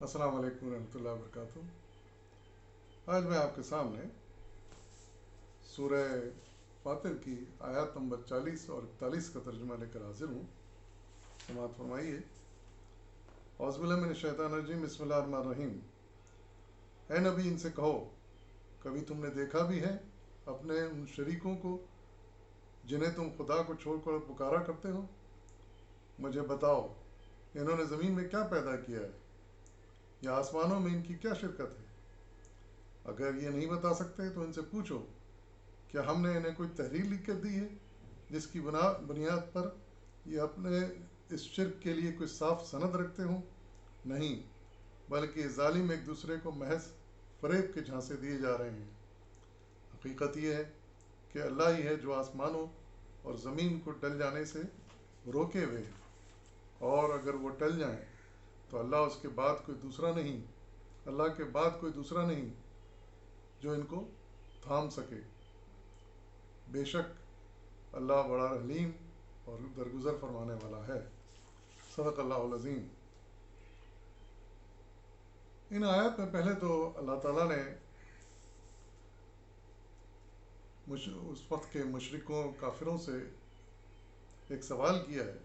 السلام علیکم ورحمۃ اللہ وبرکاتہ۔ آج میں آپ کے سامنے سورہ فاطر کی آیات نمبر 40 اور 41 کا ترجمہ لے کر حاضر ہوں۔ سماعت فرمائیے۔ اعوذ باللہ من الشیطان الرجیم، بسم اللہ الرحمن الرحیم۔ اے نبی، ان سے کہو، کبھی تم نے دیکھا بھی ہے اپنے ان شریکوں کو جنہیں تم خدا کو چھوڑ کر پکارا کرتے ہو؟ مجھے بتاؤ، انہوں نے زمین میں کیا پیدا کیا ہے، یا آسمانوں میں ان کی کیا شرکت ہے؟ اگر یہ نہیں بتا سکتے تو ان سے پوچھو، کیا ہم نے انہیں کوئی تحریر لکھ کر دی ہے جس کی بنیاد پر یہ اپنے اس شرک کے لیے کوئی صاف سند رکھتے ہوں؟ نہیں، بلکہ ظالم ایک دوسرے کو محض فریب کے جھانسے دیے جا رہے ہیں۔ حقیقت یہ ہے کہ اللہ ہی ہے جو آسمانوں اور زمین کو ٹل جانے سے روکے ہوئے ہے، اور اگر وہ ٹل جائیں تو اللہ کے بعد کوئی دوسرا نہیں جو ان کو تھام سکے۔ بے شک اللہ بڑا حلیم اور درگزر فرمانے والا ہے۔ صدق اللہ العظیم۔ ان آیات میں پہلے تو اللہ تعالیٰ نے اس وقت کے مشرکوں کافروں سے ایک سوال کیا ہے،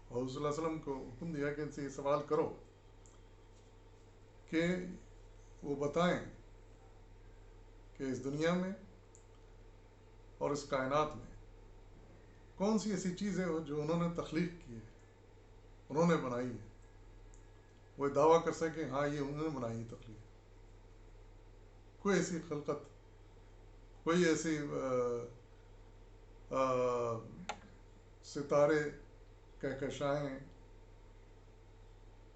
اور حضور صلی اللہ علیہ وسلم کو حکم دیا کہ ان سے یہ سوال کرو کہ وہ بتائیں کہ اس دنیا میں اور اس کائنات میں کون سی ایسی چیز ہے جو انہوں نے تخلیق کی ہے، انہوں نے بنائی ہے، وہ دعویٰ کر سکیں ہاں یہ انہوں نے بنائی ہے تخلیق۔ کوئی ایسی خلقت، کوئی ایسی ستارے، کہکشائیں،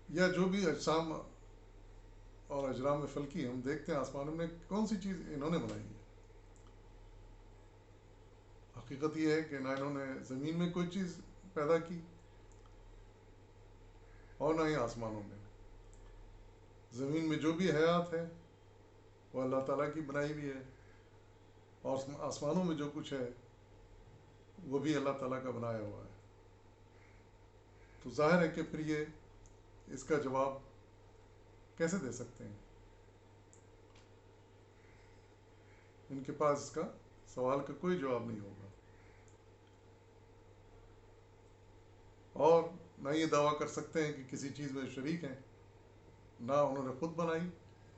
یا جو بھی اجسام اور اجرام فلکی ہم دیکھتے ہیں آسمانوں میں، کون سی چیز انہوں نے بنائی ہے؟ حقیقت یہ ہے کہ نہ انہوں نے زمین میں کوئی چیز پیدا کی اور نہ ہی آسمانوں میں۔ زمین میں جو بھی حیات ہے وہ اللہ تعالیٰ کی بنائی بھی ہے، اور آسمانوں میں جو کچھ ہے وہ بھی اللہ تعالیٰ کا بنایا ہوا ہے۔ تو ظاہر ہے کہ پھر یہ اس کا جواب کیسے دے سکتے ہیں؟ ان کے پاس اس کا سوال کا کوئی جواب نہیں ہوگا، اور نہ یہ دعویٰ کر سکتے ہیں کہ کسی چیز میں شریک ہیں، نہ انہوں نے خود بنائی،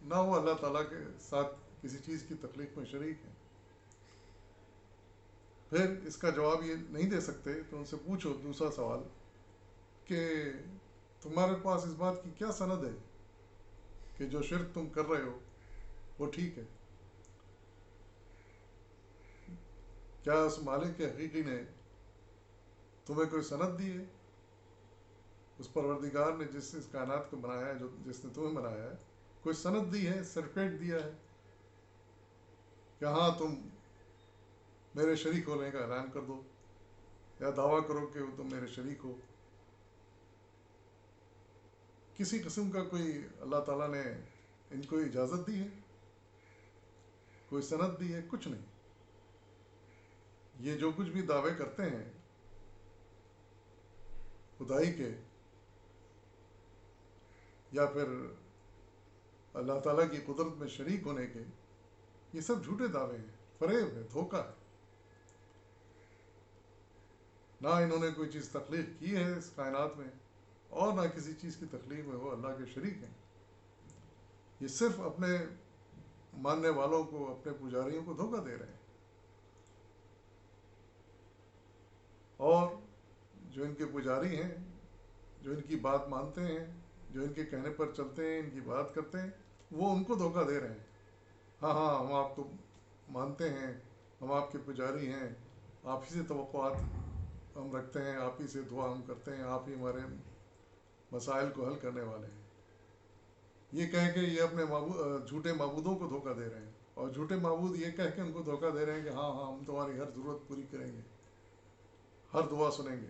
نہ وہ اللہ تعالیٰ کے ساتھ کسی چیز کی تخلیق میں شریک ہیں۔ پھر اس کا جواب یہ نہیں دے سکتے تو ان سے پوچھو دوسرا سوال کہ تمہارے پاس اس بات کی کیا سند ہے کہ جو شرک تم کر رہے ہو وہ ٹھیک ہے؟ کیا اس مالک کے حقیقی نے تمہیں کوئی سند دی ہے؟ اس پروردگار نے جس اس کائنات کو بنایا ہے، جس نے تمہیں بنایا ہے، کوئی سند دی ہے، سرٹیفکیٹ دیا ہے کہ ہاں تم میرے شریک ہونے کا اعلان کر دو، یا دعویٰ کرو کہ وہ تم میرے شریک ہو؟ کسی قسم کا کوئی اللہ تعالیٰ نے ان کو اجازت دی ہے، کوئی سند دی ہے؟ کچھ نہیں۔ یہ جو کچھ بھی دعوے کرتے ہیں خدائی کے، یا پھر اللہ تعالیٰ کی قدرت میں شریک ہونے کے، یہ سب جھوٹے دعوے ہیں، فریب ہے، دھوکہ ہے۔ نہ انہوں نے کوئی چیز تخلیق کی ہے اس کائنات میں، اور نہ کسی چیز کی تخلیق میں وہ اللہ کے شریک ہیں۔ یہ صرف اپنے ماننے والوں کو، اپنے پجاریوں کو دھوکہ دے رہے ہیں، اور جو ان کے پجاری ہیں، جو ان کی بات مانتے ہیں، جو ان کے کہنے پر چلتے ہیں، ان کی بات کرتے ہیں، وہ ان کو دھوکہ دے رہے ہیں۔ ہاں ہاں، ہم آپ کو مانتے ہیں، ہم آپ کے پجاری ہیں، آپ ہی سے توقعات ہم رکھتے ہیں، آپ ہی سے دعا ہم کرتے ہیں، آپ ہی ہمارے مسائل کو حل کرنے والے ہیں۔ یہ کہہ کے یہ اپنے جھوٹے معبودوں کو دھوکہ دے رہے ہیں، اور جھوٹے معبود یہ کہہ کے ان کو دھوکہ دے رہے ہیں کہ ہاں ہاں ہم تمہاری ہر ضرورت پوری کریں گے، ہر دعا سنیں گے۔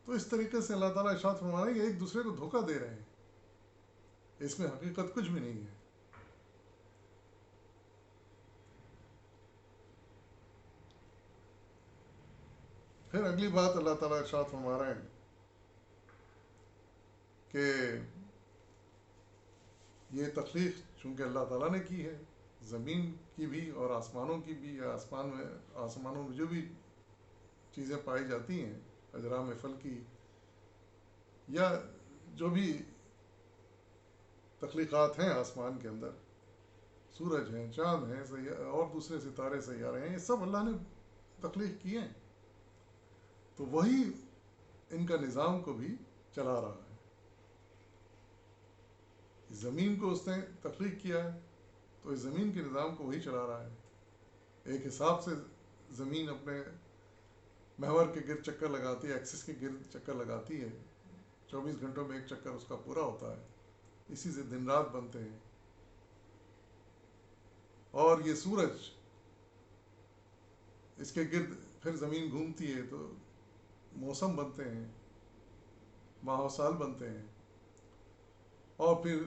تو اس طریقے سے اللہ تعالیٰ ارشاد فرما رہے ہیں کہ ایک دوسرے کو دھوکہ دے رہے ہیں، اس میں حقیقت کچھ بھی نہیں ہے۔ پھر اگلی بات اللہ تعالیٰ ارشاد فرما رہے ہیں کہ یہ تخلیق چونکہ اللہ تعالیٰ نے کی ہے، زمین کی بھی اور آسمانوں کی بھی، یا آسمانوں میں جو بھی چیزیں پائی جاتی ہیں، اجرام فلکی یا جو بھی تخلیقات ہیں آسمان کے اندر، سورج ہیں، چاند ہیں، اور دوسرے ستارے سیارے ہیں، یہ سب اللہ نے تخلیق کیے ہیں. تو وہی ان کا نظام کو بھی چلا رہا ہے. زمین کو اس نے تخلیق کیا ہے تو اس زمین کے نظام کو وہی چلا رہا ہے. ایک حساب سے زمین اپنے محور کے گرد چکر لگاتی ہے، ایکسس کے گرد چکر لگاتی ہے، 24 گھنٹوں میں ایک چکر اس کا پورا ہوتا ہے. اسی سے دن رات بنتے ہیں. اور یہ سورج، اس کے گرد پھر زمین گھومتی ہے تو موسم بنتے ہیں، ماہ و سال بنتے ہیں. اور پھر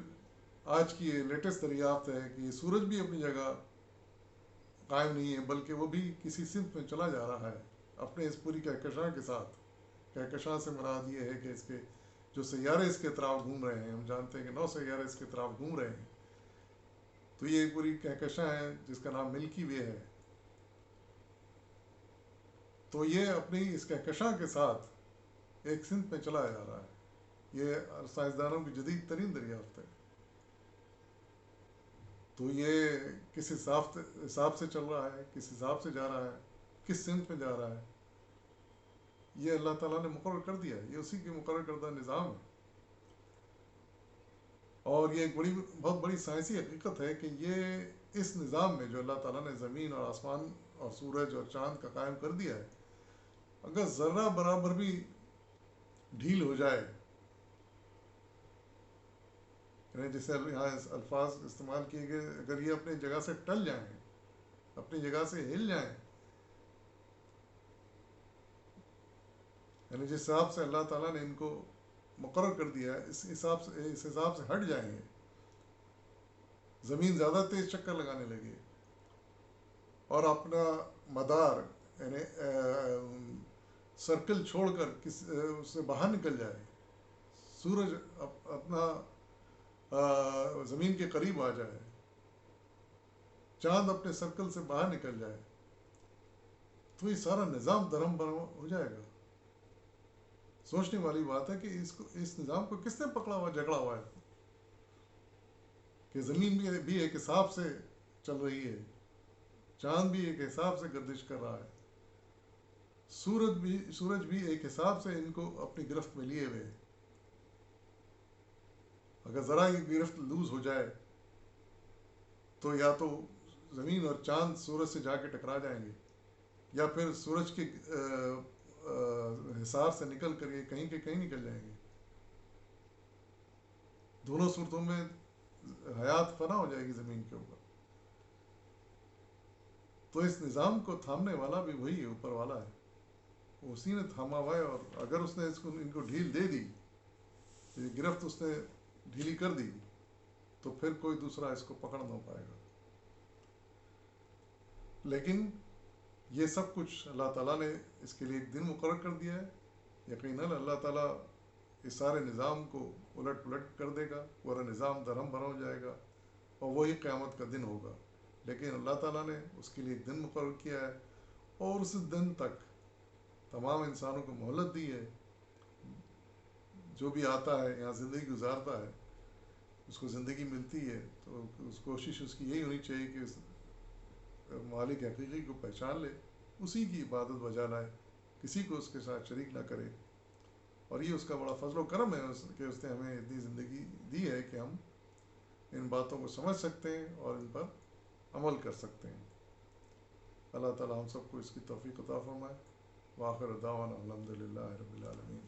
آج کی یہ لیٹسٹ دریافت ہے کہ یہ سورج بھی اپنی جگہ قائم نہیں ہے، بلکہ وہ بھی کسی سمت میں چلا جا رہا ہے اپنے اس پوری کہکشاں کے ساتھ. کہکشاں سے مراد یہ ہے کہ اس کے جو سیارے اس کے اطراف گھوم رہے ہیں، ہم جانتے ہیں کہ 9 سیارے اس کے اطراف گھوم رہے ہیں. تو یہ ایک پوری کہکشاں ہے جس کا نام ملکی وے ہے. تو یہ اپنی اس کہکشاں کے ساتھ ایک سمت میں چلا جا رہا ہے. یہ سائنسدانوں کی جدید ترین دریافت ہے. تو یہ کس حساب سے چل رہا ہے، کس حساب سے جا رہا ہے، کس سمت میں جا رہا ہے، یہ اللہ تعالیٰ نے مقرر کر دیا ہے. یہ اسی کی مقرر کردہ نظام ہے. اور یہ ایک بہت بڑی سائنسی حقیقت ہے کہ یہ اس نظام میں جو اللہ تعالیٰ نے زمین اور آسمان اور سورج اور چاند کا قائم کر دیا ہے، اگر ذرہ برابر بھی ڈھیل ہو جائے، یعنی جیسے یہاں الفاظ استعمال کیے گئے، اگر یہ اپنی جگہ سے ٹل جائیں، اپنی جگہ سے ہل جائیں، یعنی جس حساب سے اللہ تعالیٰ نے ان کو مقرر کر دیا ہے اس حساب سے ہٹ جائیں گے، زمین زیادہ تیز چکر لگانے لگے اور اپنا مدار یعنی سرکل چھوڑ کر اس سے باہر نکل جائے، سورج اپنا زمین کے قریب آ جائے، چاند اپنے سرکل سے باہر نکل جائے، تو یہ سارا نظام درہم برہم ہو جائے گا. سوچنے والی بات ہے کہ اس نظام کو کس نے پکڑا ہوا جھگڑا ہوا ہے کہ زمین بھی ایک حساب سے چل رہی ہے، چاند بھی ایک حساب سے گردش کر رہا ہے، سورج بھی ایک حساب سے ان کو اپنی گرفت میں لیے ہوئے. اگر ذرا یہ گرفت لوز ہو جائے تو یا تو زمین اور چاند سورج سے جا کے ٹکرا جائیں گے، یا پھر سورج کے حصار سے نکل کر یہ کہیں کے کہیں نکل جائیں گے. دونوں صورتوں میں حیات فنا ہو جائے گی زمین کے اوپر. تو اس نظام کو تھامنے والا بھی وہی ہے، اوپر والا ہے، اسی نے تھاما ہوا ہے. اور اگر اس نے ان کو ڈھیل دے دی، یہ گرفت اس نے ڈھیلی کر دی، تو پھر کوئی دوسرا اس کو پکڑ نہ پائے گا. لیکن یہ سب کچھ اللہ تعالیٰ نے اس کے لیے ایک دن مقرر کر دیا ہے. یقیناً اللہ تعالیٰ اس سارے نظام کو الٹ پلٹ کر دے گا، پورا نظام درہم برہم ہو جائے گا اور وہی قیامت کا دن ہوگا. لیکن اللہ تعالیٰ نے اس کے لیے ایک دن مقرر کیا ہے اور اس دن تک تمام انسانوں کو مہلت دی ہے. جو بھی آتا ہے یہاں زندگی گزارتا ہے، اس کو زندگی ملتی ہے، تو کوشش اس کی یہی ہونی چاہیے کہ اس مالک حقیقی کو پہچان لے، اسی کی عبادت بجا لائے، کسی کو اس کے ساتھ شریک نہ کرے. اور یہ اس کا بڑا فضل و کرم ہے کہ اس نے ہمیں اتنی زندگی دی ہے کہ ہم ان باتوں کو سمجھ سکتے ہیں اور ان پر عمل کر سکتے ہیں. اللہ تعالی ہم سب کو اس کی توفیق عطا فرمائے. وآخر دعوانا الحمدللہ رب العالمین.